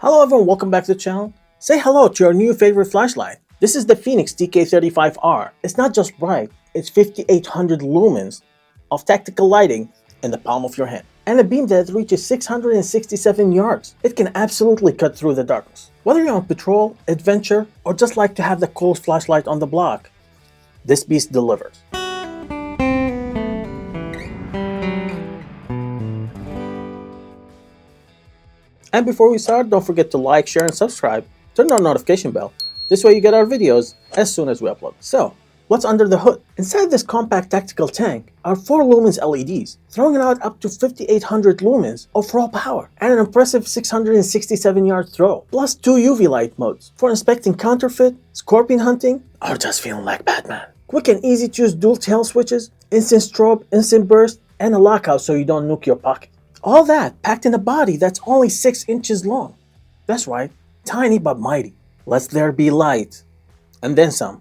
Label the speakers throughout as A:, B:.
A: Hello everyone, welcome back to the channel. Say hello to your new favorite flashlight. This is the Fenix TK35R. It's not just bright, it's 5800 lumens of tactical lighting in the palm of your hand. And a beam that reaches 667 yards. It can absolutely cut through the darkness. Whether you're on patrol, adventure, or just like to have the coolest flashlight on the block, this beast delivers. And before we start, don't forget to like, share, and subscribe. Turn on the notification bell. This way you get our videos as soon as we upload. So, what's under the hood? Inside this compact tactical tank are 4 lumens LEDs, throwing out up to 5800 lumens of raw power and an impressive 667 yard throw, plus 2 UV light modes for inspecting counterfeit, scorpion hunting, or just feeling like Batman. Quick and easy to use dual tail switches, instant strobe, instant burst, and a lockout so you don't nuke your pocket. All that packed in a body that's only 6 inches long. That's right, tiny but mighty. Let there be light. And then some.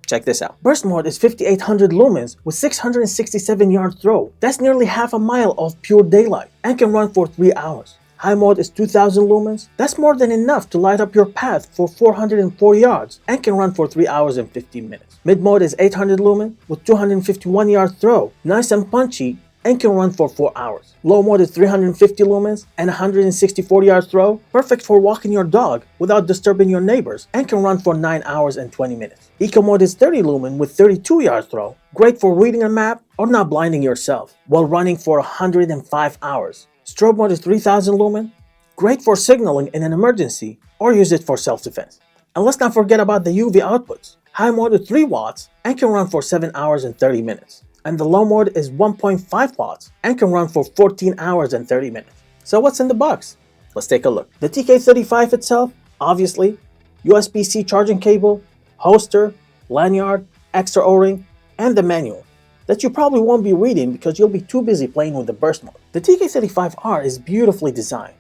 A: Check this out. Burst mode is 5800 lumens with 667 yard throw. That's nearly half a mile of pure daylight and can run for 3 hours. High mode is 2000 lumens. That's more than enough to light up your path for 404 yards and can run for 3 hours and 15 minutes. Mid mode is 800 lumen with 251 yard throw. Nice and punchy and can run for 4 hours. Low mode is 350 lumens and 164 yard throw, perfect for walking your dog without disturbing your neighbors, and can run for 9 hours and 20 minutes. Eco mode is 30 lumen with 32 yard throw, great for reading a map or not blinding yourself, while running for 105 hours. Strobe mode is 3000 lumen, great for signaling in an emergency or use it for self-defense. And let's not forget about the UV outputs. High mode is 3 watts and can run for 7 hours and 30 minutes. And the low mode is 1.5 watts and can run for 14 hours and 30 minutes. So what's in the box? Let's take a look. The TK35 itself, obviously, USB-C charging cable, holster, lanyard, extra O-ring, and the manual that you probably won't be reading because you'll be too busy playing with the burst mode. The TK35R is beautifully designed,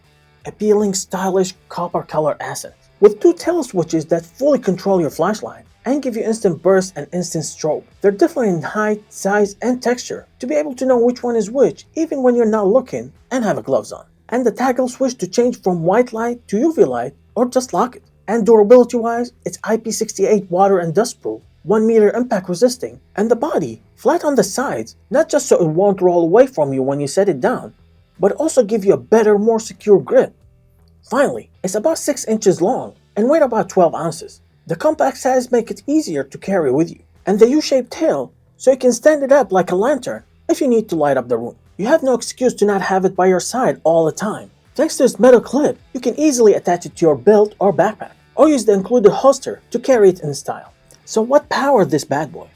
A: appealing, stylish copper color accents, with 2 tail switches that fully control your flashlight and give you instant burst and instant strobe. They're different in height, size, and texture to be able to know which one is which even when you're not looking and have gloves on. And the toggle switch to change from white light to UV light or just lock it. And durability wise, it's IP68 water and dust proof, 1 meter impact resisting, and the body flat on the sides, not just so it won't roll away from you when you set it down, but also give you a better, more secure grip. Finally, it's about 6 inches long and weight about 12 ounces. The compact size makes it easier to carry with you, and the U-shaped tail so you can stand it up like a lantern if you need to light up the room. You have no excuse to not have it by your side all the time. Thanks to this metal clip, you can easily attach it to your belt or backpack, or use the included holster to carry it in style. So what powers this bad boy?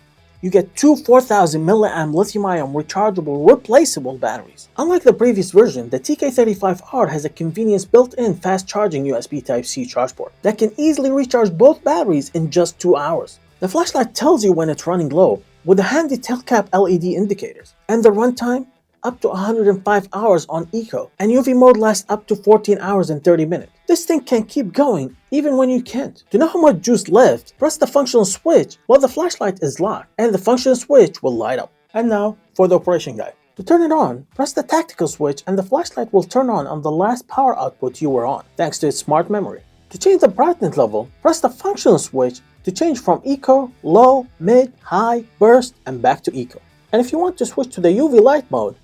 A: You get 2 4000 mAh lithium-ion rechargeable replaceable batteries. Unlike the previous version, the TK35R has a convenience built-in fast-charging USB Type-C charge port that can easily recharge both batteries in just 2 hours. The flashlight tells you when it's running low with a handy tail cap LED indicators, and the runtime up to 105 hours on Eco, and UV mode lasts up to 14 hours and 30 minutes. This thing can keep going even when you can't. To know how much juice left, press the functional switch while the flashlight is locked, and the functional switch will light up. And now for the operation guide. To turn it on, press the tactical switch and the flashlight will turn on the last power output you were on, thanks to its smart memory. To change the brightness level, press the functional switch to change from Eco, Low, Mid, High, Burst, and back to Eco. And if you want to switch to the UV light mode,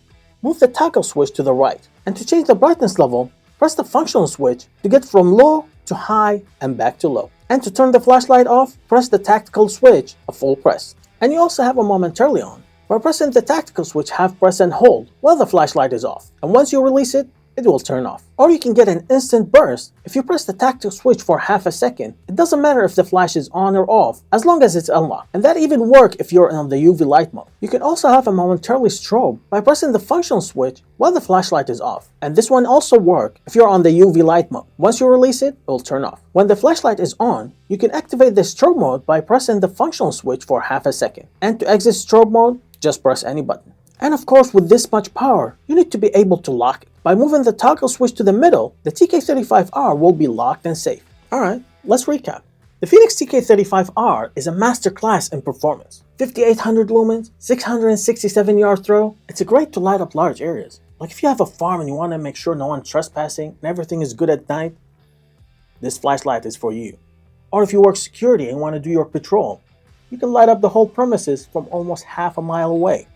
A: move the toggle switch to the right. And to change the brightness level, press the functional switch to get from low to high and back to low. And to turn the flashlight off, press the tactical switch a full press. And you also have a momentarily on, by pressing the tactical switch half press and hold while the flashlight is off. And once you release it, it will turn off. Or you can get an instant burst if you press the tactical switch for half a second. It doesn't matter if the flash is on or off, as long as it's unlocked. And that even works if you're on the UV light mode. You can also have a momentarily strobe by pressing the functional switch while the flashlight is off. And this one also works if you're on the UV light mode. Once you release it, it will turn off. When the flashlight is on, you can activate the strobe mode by pressing the functional switch for half a second. And to exit strobe mode, just press any button. And of course, with this much power, you need to be able to lock it. By moving the toggle switch to the middle, the TK35R will be locked and safe. Alright, let's recap. The Fenix TK35R is a masterclass in performance. 5800 lumens, 667 yard throw. It's great to light up large areas. Like if you have a farm and you want to make sure no one's trespassing and everything is good at night, this flashlight is for you. Or if you work security and want to do your patrol, you can light up the whole premises from almost half a mile away.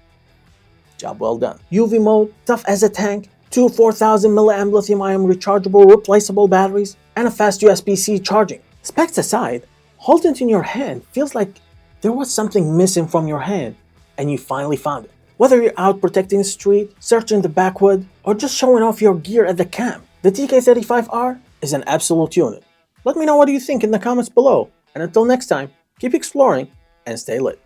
A: Job well done. UV mode, tough as a tank, two 4000 mAh lithium-ion rechargeable replaceable batteries, and a fast USB-C charging. Specs aside, holding it in your hand feels like there was something missing from your hand, and you finally found it. Whether you're out protecting the street, searching the backwood, or just showing off your gear at the camp, the TK35R is an absolute unit. Let me know what you think in the comments below, and until next time, keep exploring and stay lit.